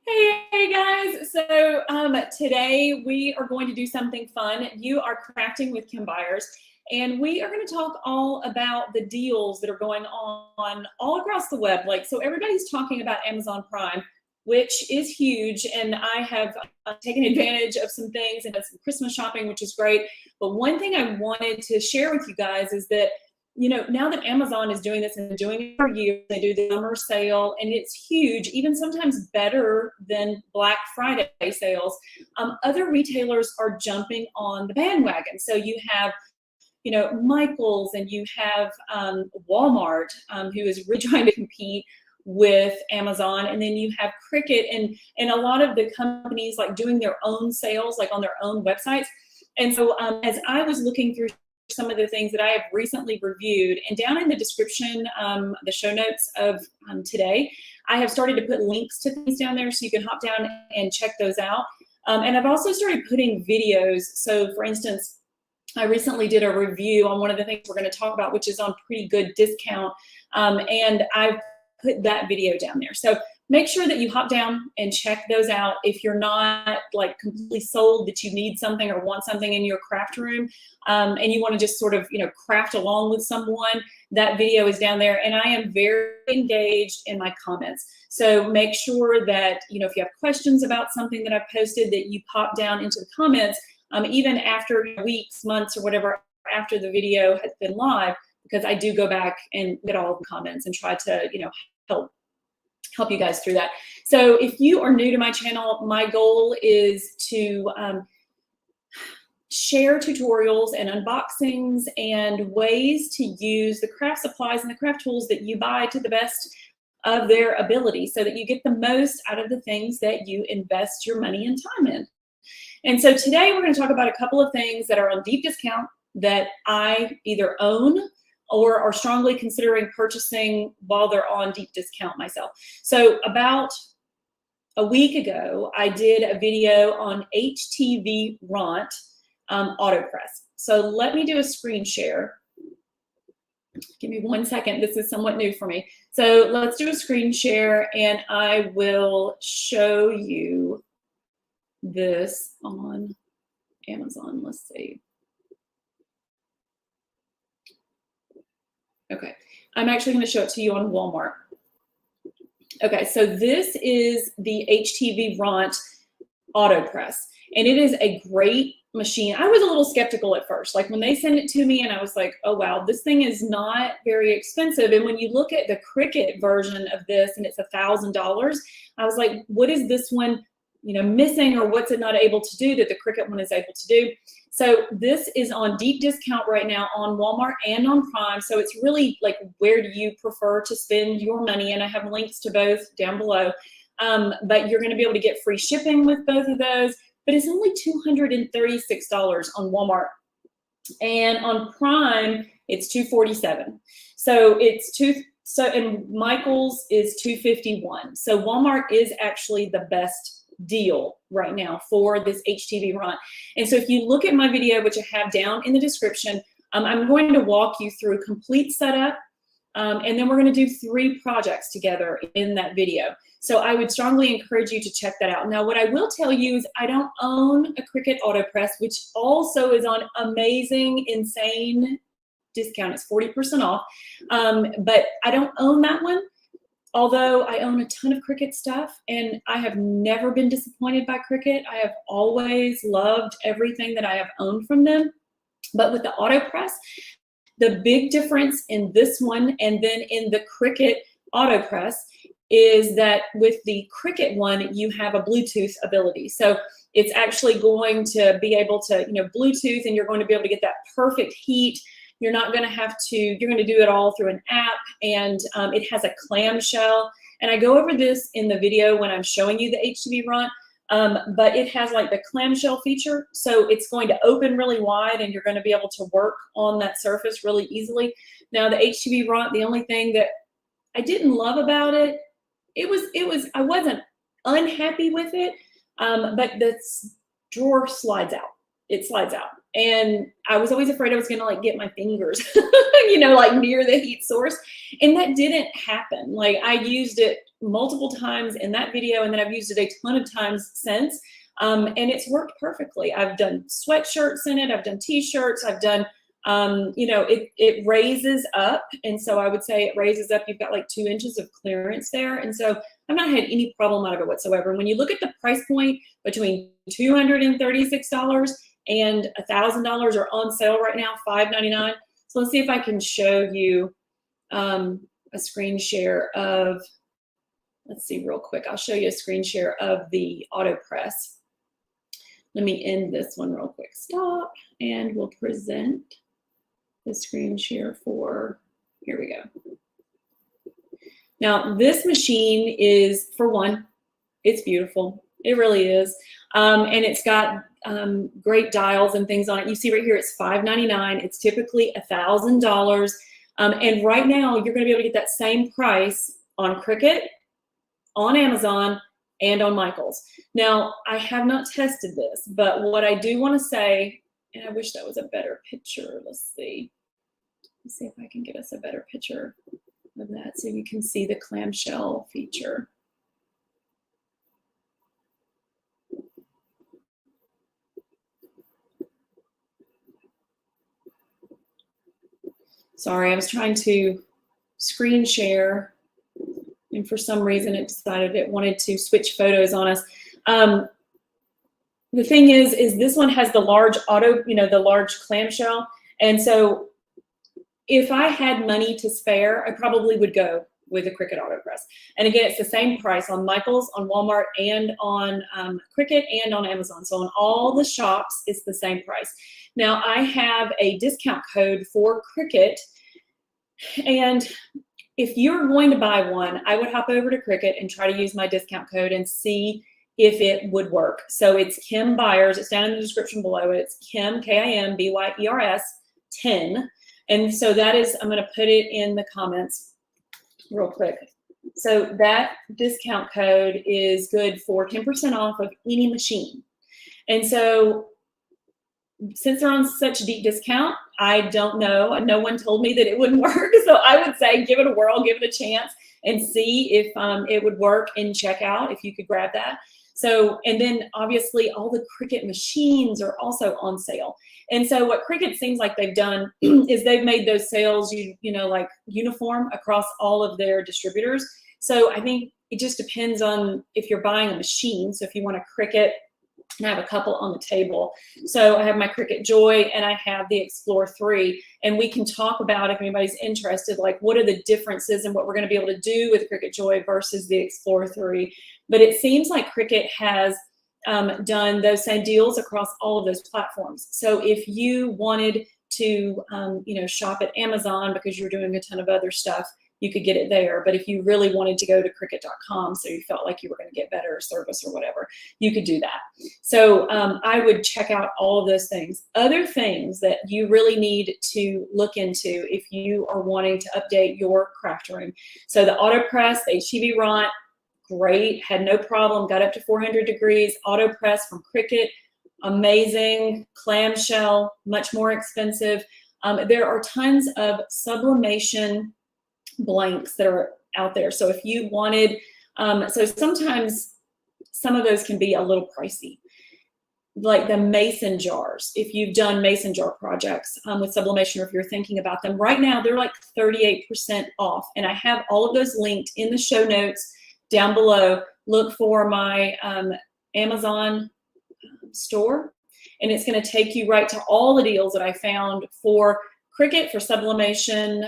Hey guys, so today we are going to do something fun. You are crafting with Kim Byers, and we are going to talk all about the deals that are going on all across the web. So everybody's talking about Amazon Prime, which is huge, and I have taken advantage of some things and done some Christmas shopping, which is great. But one thing I wanted to share with you guys is that now that Amazon is doing this and doing it for years, they do the summer sale, and it's huge, even sometimes better than Black Friday sales. Other retailers are jumping on the bandwagon. So you have, Michael's, and you have Walmart, who is really trying to compete with Amazon, and then you have Cricut and a lot of the companies doing their own sales, on their own websites. And so as I was looking through some of the things that I have recently reviewed, and down in the description, the show notes of today, I have started to put links to things down there so you can hop down and check those out. And I've also started putting videos. So for instance, I recently did a review on one of the things we're going to talk about, which is on pretty good discount. And I've put that video down there. So make sure that you hop down and check those out. If you're not completely sold that you need something or want something in your craft room, and you want to just sort of, craft along with someone, that video is down there. And I am very engaged in my comments. So make sure that, if you have questions about something that I've posted, that you pop down into the comments, even after weeks, months, or whatever, after the video has been live, because I do go back and get all the comments and try to, help you guys through that. So if you are new to my channel, my goal is to share tutorials and unboxings and ways to use the craft supplies and the craft tools that you buy to the best of their ability, so that you get the most out of the things that you invest your money and time in. And so today we're going to talk about a couple of things that are on deep discount that I either own or are strongly considering purchasing while they're on deep discount myself. So about a week ago, I did a video on HTV RONT AutoPress. So let me do a screen share. Give me 1 second. This is somewhat new for me. So let's do a screen share, and I will show you this on Amazon. Let's see. Okay, I'm actually going to show it to you on Walmart. Okay, so this is the HTV RONT AutoPress, and it is a great machine. I was a little skeptical at first, when they sent it to me, and I was like, oh wow, this thing is not very expensive. And when you look at the Cricut version of this, and it's $1,000, I was like, what is this one, missing, or what's it not able to do that the Cricut one is able to do? So this is on deep discount right now on Walmart and on Prime. So it's really where do you prefer to spend your money? And I have links to both down below. But you're going to be able to get free shipping with both of those. But it's only $236 on Walmart. And on Prime, it's $247. So and Michael's is $251. So Walmart is actually the best deal right now for this HTV RONT. And so if you look at my video, which I have down in the description, I'm going to walk you through complete setup, and then we're going to do 3 projects together in that video. So I would strongly encourage you to check that out. Now, what I will tell you is I don't own a Cricut AutoPress, which also is on amazing, insane discount. It's 40% off, but I don't own that one. Although I own a ton of Cricut stuff, and I have never been disappointed by Cricut. I have always loved everything that I have owned from them. But with the AutoPress, the big difference in this one and then in the Cricut AutoPress is that with the Cricut one, you have a Bluetooth ability. So it's actually going to be able to, Bluetooth, and you're going to be able to get that perfect heat. You're not going to have to, you're going to do it all through an app, and it has a clamshell. And I go over this in the video when I'm showing you the HTV RONT, but it has the clamshell feature. So it's going to open really wide, and you're going to be able to work on that surface really easily. Now the HTV RONT, the only thing that I didn't love about it, I wasn't unhappy with it, but the drawer slides out. It slides out. And I was always afraid I was gonna like get my fingers, you know, like near the heat source. And that didn't happen. Like I used it multiple times in that video, and then I've used it a ton of times since. And it's worked perfectly. I've done sweatshirts in it. I've done t-shirts. I've done, you know, it raises up. And so I would say it raises up. You've got like 2 inches of clearance there. And so I've not had any problem out of it whatsoever. And when you look at the price point between $236 and $1,000 are on sale right now, $5.99. So let's see if I can show you a screen share of, let's see real quick. I'll show you a screen share of the AutoPress. Let me end this one real quick. Stop, and we'll present the screen share for, here we go. Now, this machine is, for one, it's beautiful. It really is. And it's got great dials and things on it. You see right here, it's $5.99. It's typically $1,000. And right now, you're going to be able to get that same price on Cricut, on Amazon, and on Michaels. Now, I have not tested this, but what I do want to say, and I wish that was a better picture. Let's see. Let's see if I can get us a better picture of that so you can see the clamshell feature. Sorry, I was trying to screen share, and for some reason it decided it wanted to switch photos on us. The thing is this one has the large the large clamshell. And so if I had money to spare, I probably would go with a Cricut AutoPress. And again, it's the same price on Michaels, on Walmart, and on Cricut, and on Amazon. So on all the shops, it's the same price. Now, I have a discount code for Cricut, and if you're going to buy one, I would hop over to Cricut and try to use my discount code and see if it would work. So it's Kim Byers. It's down in the description below. It's Kim, K-I-M-B-Y-E-R-S 10. And so that is, I'm going to put it in the comments real quick. So that discount code is good for 10% off of any machine. And so since they're on such deep discount, I don't know. No one told me that it wouldn't work. So I would say give it a whirl, give it a chance, and see if it would work in checkout, if you could grab that. So, and then obviously all the Cricut machines are also on sale. And so what Cricut seems like they've done is they've made those sales, you know, like uniform across all of their distributors. So I think it just depends on if you're buying a machine. So if you want a Cricut, and I have a couple on the table. So I have my Cricut Joy and I have the Explore 3, and we can talk about, if anybody's interested, like what are the differences and what we're going to be able to do with Cricut Joy versus the Explore 3. But it seems like Cricut has done those same deals across all of those platforms. So if you wanted to, you know, shop at Amazon because you're doing a ton of other stuff, you could get it there. But if you really wanted to go to Cricut.com, so you felt like you were going to get better service or whatever, you could do that. So I would check out all of those things. Other things that you really need to look into if you are wanting to update your craft room. So the AutoPress, the HTV RONT, great, had no problem, got up to 400 degrees. AutoPress from Cricut, amazing. Clamshell, much more expensive. There are tons of sublimation blanks that are out there. So if you wanted, so sometimes some of those can be a little pricey, like the mason jars. If you've done mason jar projects with sublimation, or if you're thinking about them right now, they're like 38% off. And I have all of those linked in the show notes down below. Look for my Amazon store, and it's going to take you right to all the deals that I found for Cricut, for sublimation,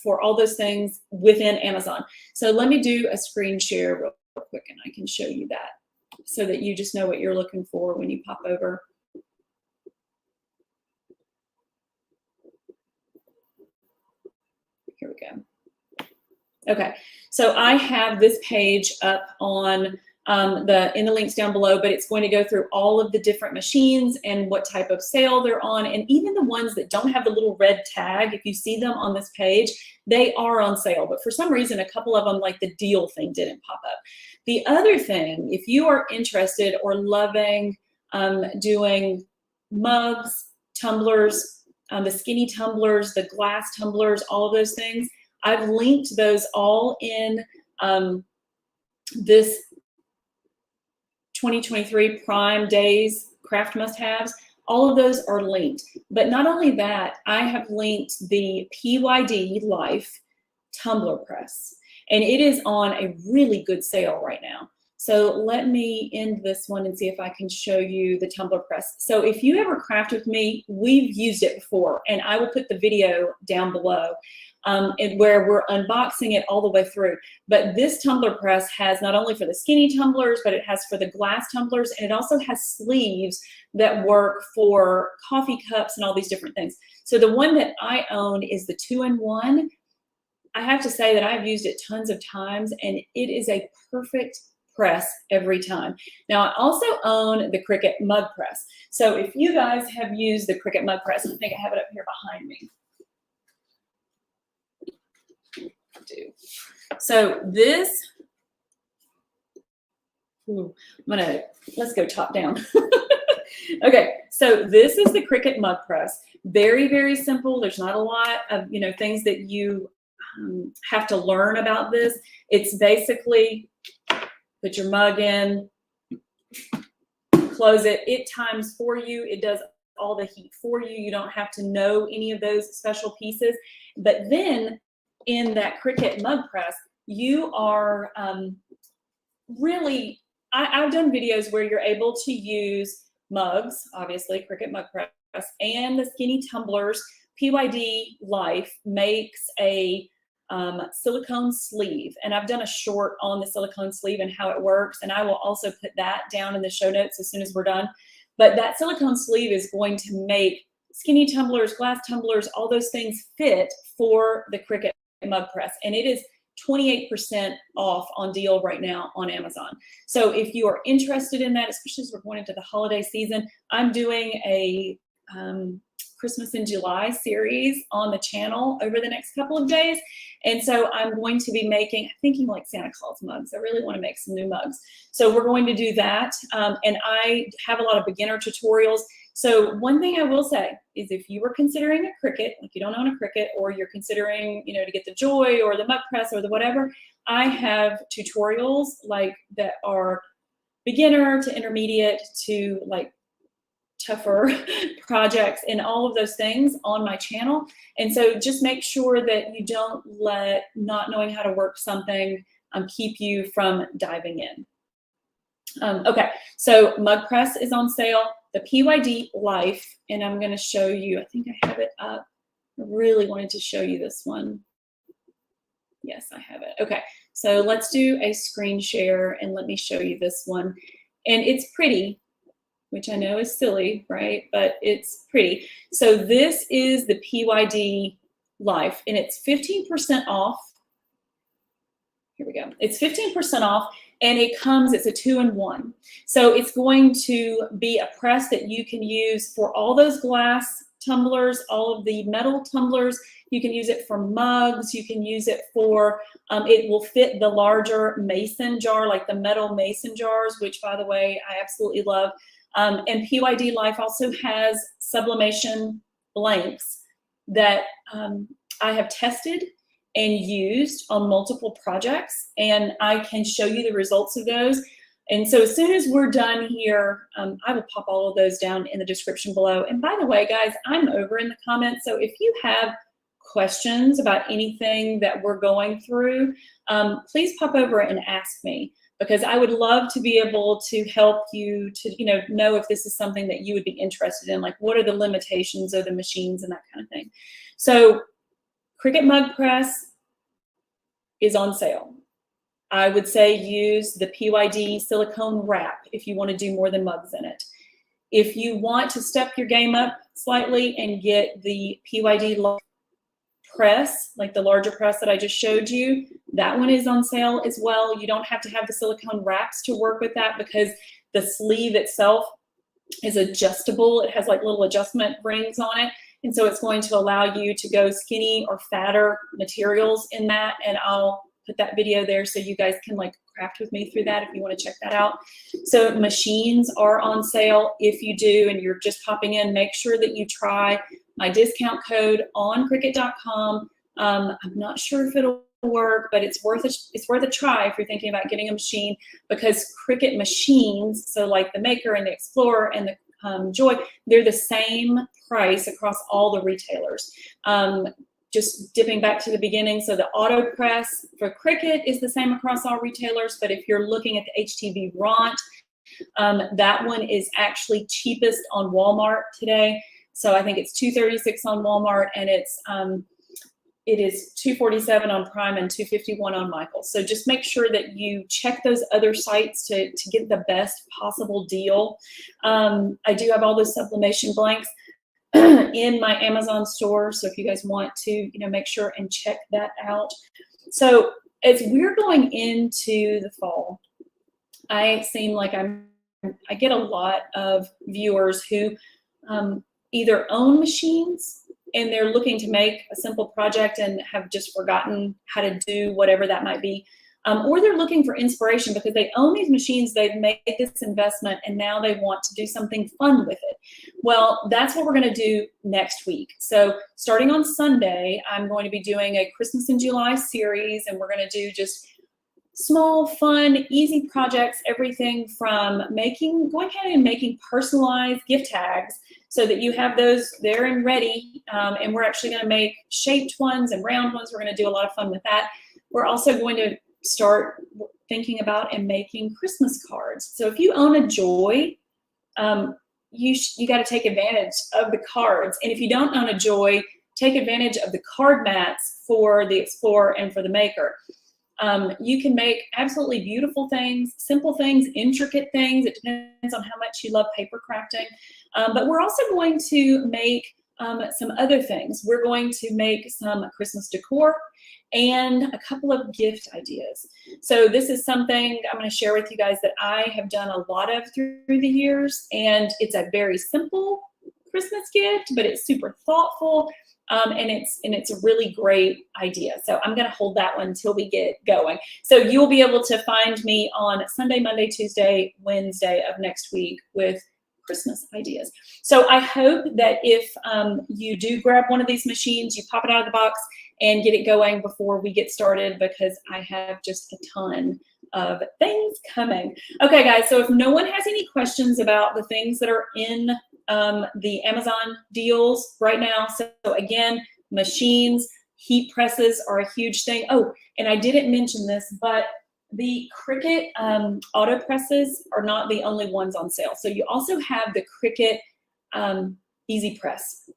for all those things within Amazon. So let me do a screen share real quick, and I can show you that so that you just know what you're looking for when you pop over. Here we go. Okay, so I have this page up on in the links down below, but it's going to go through all of the different machines and what type of sale they're on, and even the ones that don't have the little red tag. If you see them on this page, they are on sale, but for some reason, a couple of them, like the deal thing, didn't pop up. The other thing, if you are interested or loving doing mugs, tumblers, the skinny tumblers, the glass tumblers, all of those things. I've linked those all in this 2023 Prime Days Craft Must-Haves. All of those are linked. But not only that, I have linked the PYD Life Tumbler Press. And it is on a really good sale right now. So let me end this one and see if I can show you the tumbler press. So if you ever craft with me, we've used it before, and I will put the video down below and where we're unboxing it all the way through. But this tumbler press has not only for the skinny tumblers, but it has for the glass tumblers, and it also has sleeves that work for coffee cups and all these different things. So the one that I own is the 2-in-1. I have to say that I've used it tons of times, and it is a perfect press every time. Now, I also own the Cricut mug press. So if you guys have used the Cricut mug press, I think I have it up here behind me. I do. So this, let's go top down. Okay, so this is the Cricut mug press. Very, very simple. There's not a lot of, things that you have to learn about this. It's basically put your mug in, close it. It times for you. It does all the heat for you. You don't have to know any of those special pieces. But then in that Cricut mug press, you are really, I've done videos where you're able to use mugs, obviously, Cricut mug press, and the skinny tumblers. PYD Life makes a silicone sleeve, and I've done a short on the silicone sleeve and how it works, and I will also put that down in the show notes as soon as we're done. But that silicone sleeve is going to make skinny tumblers, glass tumblers, all those things fit for the Cricut mug press, and it is 28% off on deal right now on Amazon. So if you are interested in that, especially as we're going into the holiday season, I'm doing a Christmas in July series on the channel over the next couple of days. And so I'm going to be thinking like Santa Claus mugs. I really want to make some new mugs. So we're going to do that. And I have a lot of beginner tutorials. So one thing I will say is if you were considering a Cricut, like you don't own a Cricut, or you're considering, to get the Joy or the mug press or the whatever, I have tutorials like that are beginner to intermediate to like tougher projects and all of those things on my channel. And so just make sure that you don't let not knowing how to work something keep you from diving in. Okay, so mug press is on sale, the PYD Life, and I'm going to show you, I think I have it up. I really wanted to show you this one. Yes, I have it. Okay, so let's do a screen share and let me show you this one. And it's pretty, which I know is silly, right? But it's pretty. So this is the PYD Life, and it's 15% off. Here we go. It's 15% off, and it's a 2-in-1. So it's going to be a press that you can use for all those glass tumblers, all of the metal tumblers. You can use it for mugs. You can use it for, it will fit the larger mason jar, like the metal mason jars, which, by the way, I absolutely love. And PYD Life also has sublimation blanks that I have tested and used on multiple projects, and I can show you the results of those. And so as soon as we're done here, I will pop all of those down in the description below. And by the way, guys, I'm over in the comments, so if you have questions about anything that we're going through, please pop over and ask me, because I would love to be able to help you to know if this is something that you would be interested in, like what are the limitations of the machines and that kind of thing. So Cricut mug press is on sale. I would say use the PYD silicone wrap if you want to do more than mugs in it. If you want to step your game up slightly and get the PYD press, like the larger press that I just showed you, that one is on sale as well. You don't have to have the silicone wraps to work with that, because the sleeve itself is adjustable. It has like little adjustment rings on it. And so it's going to allow you to go skinny or fatter materials in that. And I'll put that video there so you guys can like craft with me through that if you want to check that out. So machines are on sale. If you do and you're just popping in, make sure that you try my discount code on Cricut.com. I'm not sure if it'll work, but it's worth a try if you're thinking about getting a machine, because Cricut machines, so like the Maker and the Explorer and the Joy, they're the same price across all the retailers. Just dipping back to the beginning, so the AutoPress for Cricut is the same across all retailers, but if you're looking at the HTV RONT, that one is actually cheapest on Walmart today. So I think it's $236 on Walmart, and it is $247 on Prime and $251 on Michaels. So just make sure that you check those other sites to get the best possible deal. I do have all those sublimation blanks in my Amazon store, so if you guys want to, make sure and check that out. So as we're going into the fall, I seem like I get a lot of viewers who either own machines and they're looking to make a simple project and have just forgotten how to do whatever that might be. Or they're looking for inspiration because they own these machines, they've made this investment, and now they want to do something fun with it. Well, that's what we're going to do next week. So starting on Sunday, I'm going to be doing a Christmas in July series, and we're going to do just small, fun, easy projects, everything from going ahead and making personalized gift tags so that you have those there and ready. And we're actually going to make shaped ones and round ones. We're going to do a lot of fun with that. We're also going to start thinking about and making Christmas cards. So if you own a Joy, you got to take advantage of the cards. And if you don't own a Joy, take advantage of the card mats for the Explorer and for the Maker. You can make absolutely beautiful things, simple things, intricate things. It depends on how much you love paper crafting. But we're also going to make some other things. We're going to make some Christmas decor and a couple of gift ideas. So this is something I'm going to share with you guys that I have done a lot of through the years, and it's a very simple Christmas gift, but it's super thoughtful, and it's a really great idea. So I'm going to hold that one until we get going. So you'll be able to find me on Sunday, Monday, Tuesday, Wednesday of next week with Christmas ideas. So I hope that if you do grab one of these machines, you pop it out of the box and get it going before we get started, because I have just a ton of things coming. Okay, guys, so if no one has any questions about the things that are in the Amazon deals right now, so again, machines, heat presses are a huge thing. Oh, and I didn't mention this, but the Cricut AutoPresses are not the only ones on sale. So you also have the Cricut Easy Press.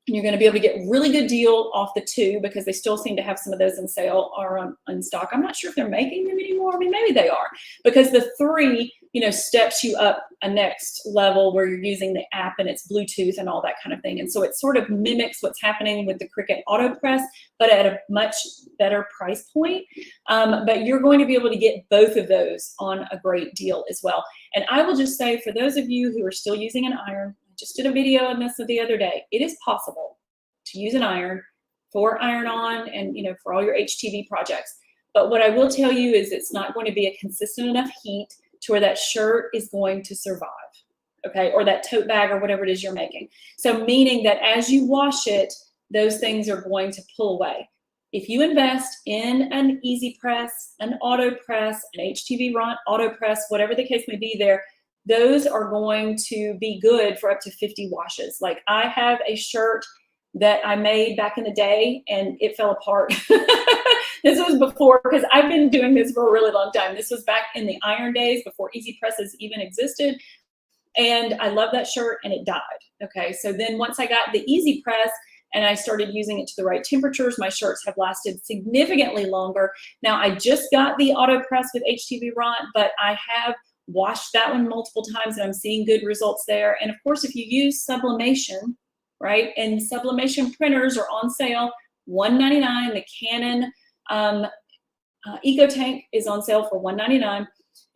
And you're going to be able to get a really good deal off the two, because they still seem to have some of those in sale or on stock. I'm not sure if they're making them anymore. I mean, maybe they are, because the 3, steps you up a next level where you're using the app and it's Bluetooth and all that kind of thing. And so it sort of mimics what's happening with the Cricut AutoPress, but at a much better price point. But you're going to be able to get both of those on a great deal as well. And I will just say, for those of you who are still using an iron, just did a video on this the other day. It is possible to use an iron for iron-on and for all your HTV projects. But what I will tell you is it's not going to be a consistent enough heat to where that shirt is going to survive, okay, or that tote bag or whatever it is you're making. So meaning that as you wash it, those things are going to pull away. If you invest in an Easy Press, an AutoPress, an HTV RONT AutoPress, whatever the case may be there, those are going to be good for up to 50 washes. Like, I have a shirt that I made back in the day and it fell apart. This was before, because I've been doing this for a really long time. This was back in the iron days before Easy Presses even existed. And I love that shirt and it died. Okay, so then once I got the Easy Press and I started using it to the right temperatures, my shirts have lasted significantly longer. Now, I just got the AutoPress with HTV RONT, but I have washed that one multiple times and I'm seeing good results there. And of course, if you use Sublimation, right, and Sublimation printers are on sale, $1.99. The Canon EcoTank is on sale for $1.99.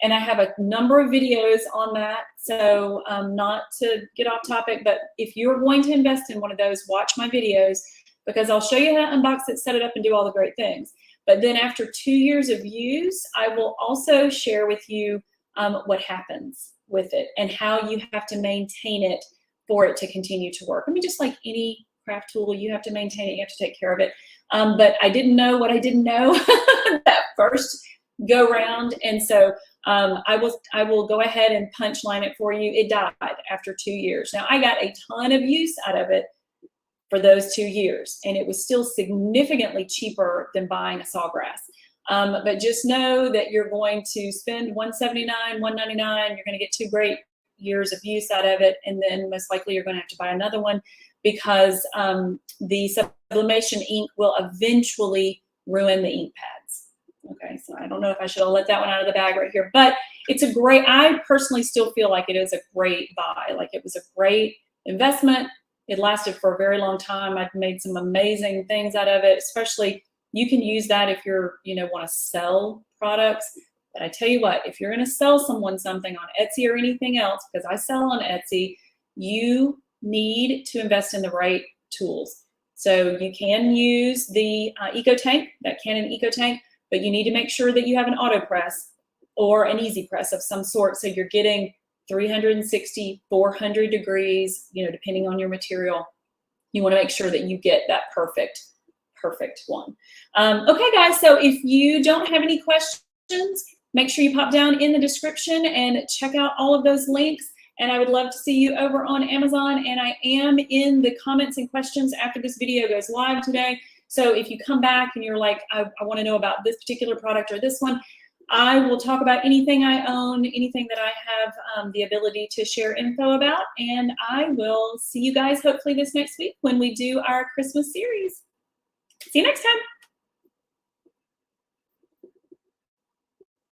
And I have a number of videos on that. So not to get off topic, but if you're going to invest in one of those, watch my videos, because I'll show you how to unbox it, set it up, and do all the great things. But then after 2 years of use, I will also share with you what happens with it and how you have to maintain it for it to continue to work. I mean, just like any craft tool, you have to maintain it, you have to take care of it. But I didn't know what I didn't know that first go round, and so I will go ahead and punch line it for you. It died after 2 years. Now I got a ton of use out of it for those 2 years, and it was still significantly cheaper than buying a sawgrass. But just know that you're going to spend $179, $199. You're going to get 2 great years of use out of it, and then most likely you're going to have to buy another one because the sublimation ink will eventually ruin the ink pads. Okay, so I don't know if I should have let that one out of the bag right here, but it's a great, I personally still feel like it is a great buy. Like it was a great investment. It lasted for a very long time. I've made some amazing things out of it, especially you can use that if you're, want to sell products. But I tell you what, if you're going to sell someone something on Etsy or anything else, because I sell on Etsy, you need to invest in the right tools. So you can use the EcoTank, that Canon EcoTank, but you need to make sure that you have an AutoPress or an Easy Press of some sort. So you're getting 360, 400 degrees, depending on your material. You want to make sure that you get that perfect one. Okay, guys, so if you don't have any questions, make sure you pop down in the description and check out all of those links. And I would love to see you over on Amazon. And I am in the comments and questions after this video goes live today. So if you come back and you're like, I want to know about this particular product or this one, I will talk about anything I own, anything that I have the ability to share info about. And I will see you guys hopefully this next week when we do our Christmas series. See you next time.